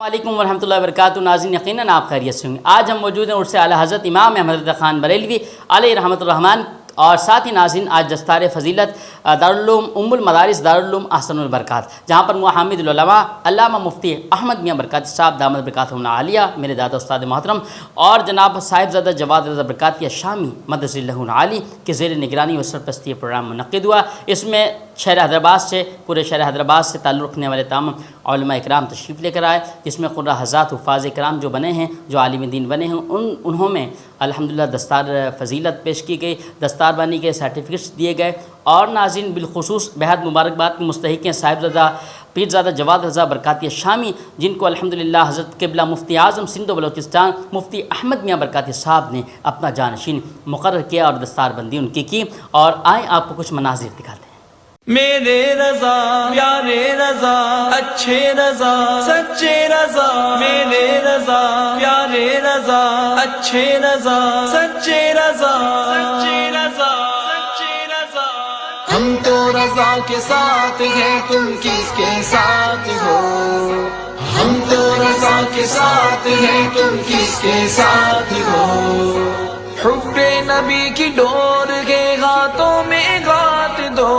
وعلیکم ورحمۃ اللہ وبرکاتہ۔ ناظرین، یقیناً آپ خیریت سے ہوں گے۔ آج ہم موجود ہیں عرس اعلیٰ حضرت امام احمد رضا خان بریلوی علیہ رحمۃ الرحمن، اور ساتھ ہی ناظرین آج دستار فضیلت دارالعلوم ام المدارس دارالعلوم احسن البرکات، جہاں پر محمد العلماء علامہ مفتی احمد میاں برکاتی صاحب دامت برکاتہم العالیہ، میرے دادا استاد محترم، اور جناب صاحبزادہ جواد رضا برکاتی شامی مدث اللہ العالی کے زیر نگرانی و سرپرستی پروگرام منعقد ہوا۔ اس میں شہر حیدرآباد سے، پورے شہر حیدرآباد سے تعلق رکھنے والے تمام علماء اکرام تشریف لے کر آئے، جس میں قرہ حضرات حفاظ اکرام جو بنے ہیں، جو عالم دین بنے ہیں، انہوں میں الحمدللہ دستار فضیلت پیش کی گئی، دستار بانی کے سرٹیفکیٹس دیے گئے، اور ناظرین بالخصوص بہت مبارکباد کے مستحق ہیں صاحبزادہ پیرزادہ جواد رضا برکاتی شامی، جن کو الحمدللہ حضرت قبلہ مفتی اعظم سندھ و بلوچستان مفتی احمد میاں برکاتی صاحب نے اپنا جانشین مقرر کیا اور دستار بندی ان کی، اور آئیں آپ کو کچھ مناظر دکھاتے ہیں۔ میرے رضا پیارے رضا اچھے رضا سچے رضا، میرے رضا پیارے رضا اچھے رضا سچے رضا، سچے رضا سچے رضا۔ ہم تو رضا کے ساتھ ہیں، تم کس کے ساتھ ہو؟ ہم تو رضا کے ساتھ ہیں، تم کس کے ساتھ ہو؟ حب نبی کی ڈور کے ہاتھوں میں گات دو،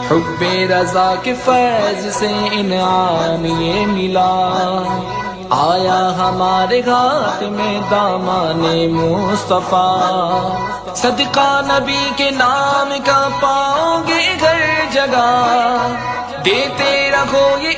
حب رضا کے فیض سے انعام یہ ملا، آیا ہمارے ہاتھ میں دامان مصطفیٰ، صدقہ نبی کے نام کا پاؤ گے گھر جگہ، دیتے رہو یہ